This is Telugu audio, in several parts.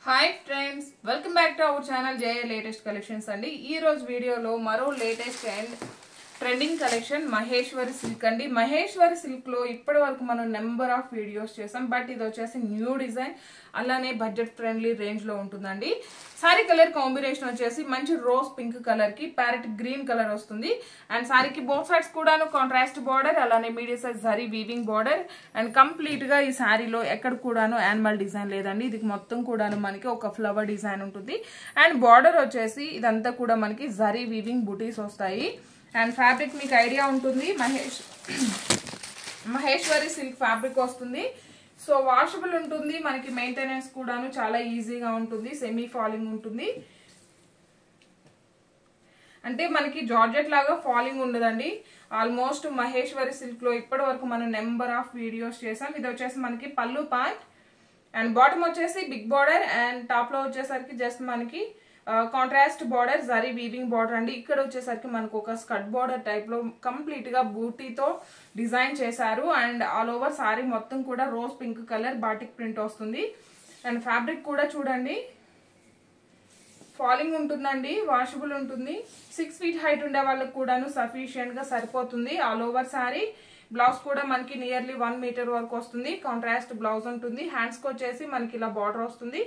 Hi friends, welcome back to our channel JA Latest Collections andi. Ee roju video lo maro latest and trending collection Maheshwari silk andi. Maheshwari silk lo ippadi varaku manu number of videos chesam, but ido vachesi new design alane budget friendly range lo untundandi. Saree color combination vachesi manchi rose pink color ki parrot green color vastundi, and saree ki both sides kudanu contrast border alane medium size zari weaving border, and complete ga ee saree lo ekkada kudanu animal design ledandi. Idi mottham kudanu maniki oka flower design untundi, and border vachesi idantha kuda maniki zari weaving booties vastayi. And fabric meeku idea untundi, Maheshwari silk fabric vastundi. So washable untundi, manaki maintenance kudanu chaala easy ga untundi, semi falling untundi. అంటే మనకి జార్జెట్ లాగా ఫాలింగ్ ఉండదండి. ఆల్మోస్ట్ మహేశ్వరి సిల్క్ లో ఇప్పటి వరకు మనం నెంబర్ ఆఫ్ వీడియోస్ చేసాం. ఇది వచ్చేసి మనకి పల్లు పార్ట్, అండ్ బాటమ్ వచ్చేసి బిగ్ బార్డర్, అండ్ టాప్ లో వచ్చేసరికి జస్ట్ మనకి contrast border zari weaving border అండి. ఇక్కడ వచ్చేసరికి మనకు ఒక స్కర్ట్ బార్డర్ టైప్ లో కంప్లీట్ గా బూటీతో డిజైన్ చేశారు, అండ్ ఆల్ ఓవర్ సారీ మొత్తం కూడా rose pink colour batik print వస్తుంది. అండ్ ఫ్యాబ్రిక్ కూడా చూడండి ఫాలింగ్ ఉంటుందండి, వాషబుల్ ఉంటుంది. 6 feet హైట్ ఉండే వాళ్ళకి కూడాను సఫిషియెంట్ గా సరిపోతుంది. ఆల్ ఓవర్ సారీ బ్లౌజ్ కూడా మనకి నియర్లీ 1 meter వరకు వస్తుంది. కాంట్రాస్ట్ బ్లౌజ్ ఉంటుంది. హ్యాండ్స్ కి వచ్చేసి మనకి ఇలా బార్డర్ వస్తుంది.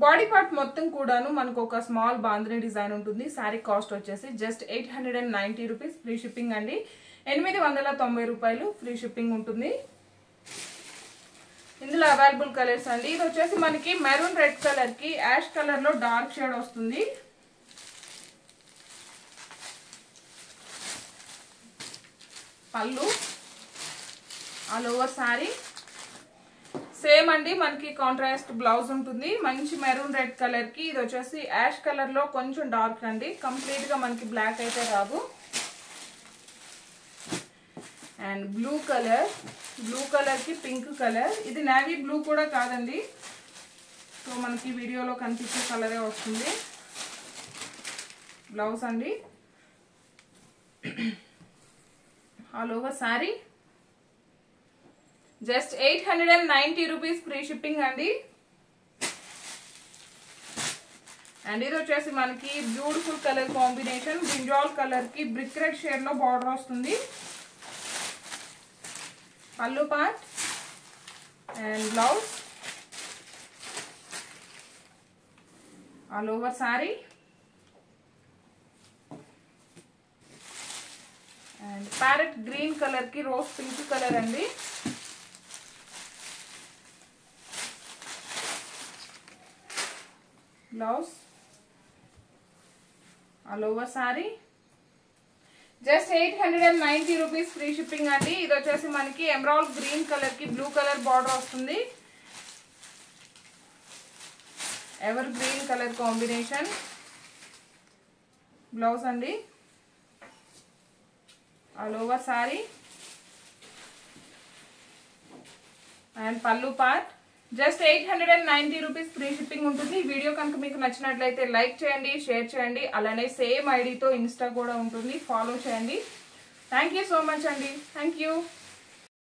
బాడీ పార్ట్ మొత్తం కూడాను మనకు ఒక స్మాల్ బాందిని డిజైన్ ఉంటుంది. సారీ కాస్ట్ వచ్చేసి జస్ట్ 890 రూపీస్, ఫ్రీ షిప్పింగ్ అండి. 890 రూపాయలు ఫ్రీ షిప్పింగ్ ఉంటుంది. ఇందులో అవైలబుల్ కలర్స్ అండి. ఇది వచ్చేసి మనకి మెరూన్ రెడ్ కలర్ కి యాష్ కలర్ లో డార్క్ షేడ్ వస్తుంది. పళ్ళు ఆల్ ఓవర్ సారీ సేమ్ అండి, మనకి కాంట్రాస్ట్ బ్లౌజ్ ఉంటుంది. మంచి మెరూన్ రెడ్ కలర్ కి ఇది వచ్చేసి యాష్ కలర్ లో కొంచెం డార్క్ అండి, కంప్లీట్ గా మనకి బ్లాక్ అయితే రాదు. అండ్ బ్లూ కలర్ కి పింక్ కలర్, ఇది నేవీ బ్లూ కూడా కాదండి, సో మనకి వీడియోలో కనిపించే కలరే వస్తుంది. బ్లౌజ్ అండి all over sorry just 890 rupees, free shipping అండి. అండ్ ఇది వచ్చేసి మనకి beautiful colour combination, brinjal colour కి బ్రిక్ రెడ్ షేడ్ లో బార్డర్ వస్తుంది. పల్లు part and blouse all over sorry, and parrot green colour కి రోజ్ పింక్ కలర్ అండి. Blouse all over sorry just 890 rupees, free shipping అండి. ఇది వచ్చేసి మనకి ఎమరాల్డ్ గ్రీన్ కలర్ కి బ్లూ కలర్ బార్డర్ వస్తుంది. Ever green colour combination. Blouse అండి ఆల్ ఓవర్ సారీ, అండ్ పల్లు part just 890 rupees, free shipping ఉంటుంది. వీడియో కనుక మీకు నచ్చినట్లయితే లైక్ చేయండి, షేర్ చేయండి, అలానే సేమ్ ఐడితో ఇన్స్టా కూడా ఉంటుంది, ఫాలో చేయండి. థ్యాంక్ యూ సో మచ్ అండి. Thank you.